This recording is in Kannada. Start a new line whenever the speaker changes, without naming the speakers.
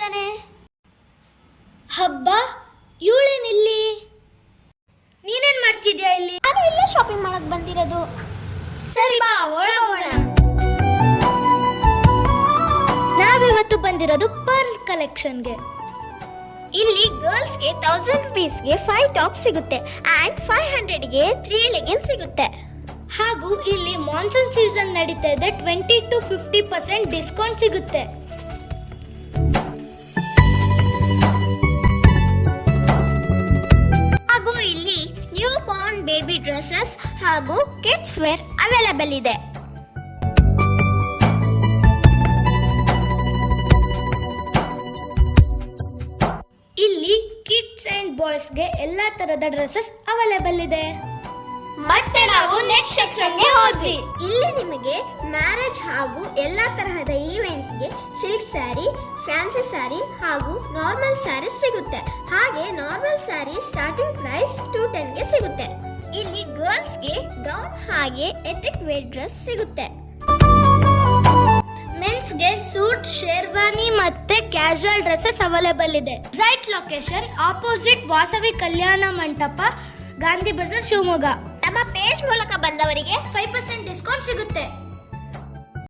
ಇದ್ದಾನೆ.
ಹಬ್ಬ, ಇವಳೇನಿಲ್ಲಿ? ನೀನೇನ್ ಮಾಡ್ತಿದ್ಯಾ ಇಲ್ಲಿ?
ನಾನು ಇಲ್ಲೇ ಶಾಪಿಂಗ್ ಮಾಡಕ್ ಬಂದಿರೋದು.
ಸರಿ ಬಾ, ಒಳಗೋಗೋಣ. ನಾವಿವತ್ತು ಬಂದಿರೋದು ಪರ್ಲ್ ಕಲೆಕ್ಷನ್ಗೆ.
ಇಲ್ಲಿ ಗರ್ಲ್ಸ್ಗೆ 1000 rupeesಗೆ 5 ಟಾಪ್ ಸಿಗುತ್ತೆ ಅಂಡ್ 500ಗೆ 3 ಲೆಗಿನ್ಸ್ ಸಿಗುತ್ತೆ.
ಹಾಗೂ ಇಲ್ಲಿ ಮಾನ್ಸೂನ್ ಸೀಸನ್ ನಡೀತಾ ಇದೆ, 20 to 50% ಡಿಸ್ಕೌಂಟ್ ಸಿಗುತ್ತೆ.
ಹಾಗೂ ಇಲ್ಲಿ ನ್ಯೂ ಬಾರ್ನ್ ಬೇಬಿ ಡ್ರೆಸ್ಸಸ್ ಹಾಗೂ ಕಿಡ್ಸ್ ವೇರ್ ಅವೈಲೇಬಲ್ ಇದೆ.
ಇಲ್ಲಿ ಕಿಡ್ಸ್ ಅಂಡ್ ಬಾಯ್ಸ್ಗೆ ಎಲ್ಲಾ ತರದ ಡ್ರೆಸ್ಸಸ್ ಅವೈಲೇಬಲ್ ಇದೆ.
ಮತ್ತೆ ನಾವು ನೆಕ್ಸ್ಟ್ ಸೆಕ್ಷನ್ಗೆ ಹೋದ್ವಿ. ಇಲ್ಲಿ ನಿಮಗೆ ಮ್ಯಾರೇಜ್ ಹಾಗೂ ಎಲ್ಲಾ ತರಹದ ಈವೆಂಟ್ಸ್ಗೆ ಸಿಲ್ಕ್ ಸ್ಯಾರಿ, ಫ್ಯಾನ್ಸಿ ಸ್ಯಾರಿ ಹಾಗೂ ನಾರ್ಮಲ್ ಸ್ಯಾರೀಸ್ ಸಿಗುತ್ತೆ. ಹಾಗೆ ನಾರ್ಮಲ್ ಸ್ಯಾರಿ ಸ್ಟಾರ್ಟಿಂಗ್ ಪ್ರೈಸ್ 210ಗೆ ಸಿಗುತ್ತೆ. ಇಲ್ಲಿ ಗರ್ಲ್ಸ್ಗೆ ಗೌನ್ ಹಾಗೆ ಎಥಿಕ್ ವೇರ್ ಡ್ರೆಸ್ ಸಿಗುತ್ತೆ.
ಮೆನ್ಸ್ಗೆ ಸೂಟ್, ಶೇರ್ವಾನಿ ಮತ್ತೆ ಕ್ಯಾಶುವಲ್ ಡ್ರೆಸ್ಸಸ್ ಅವೈಲೇಬಲ್ ಇದೆ. Exact location opposite Vasavi Kalyana Mantapa, Gandhi Bazaar, Shivamogga.
ನಮ್ಮ ಪೇಜ್ ಮೂಲಕ ಬಂದವರಿಗೆ
5% ಡಿಸ್ಕೌಂಟ್ ಸಿಗುತ್ತೆ.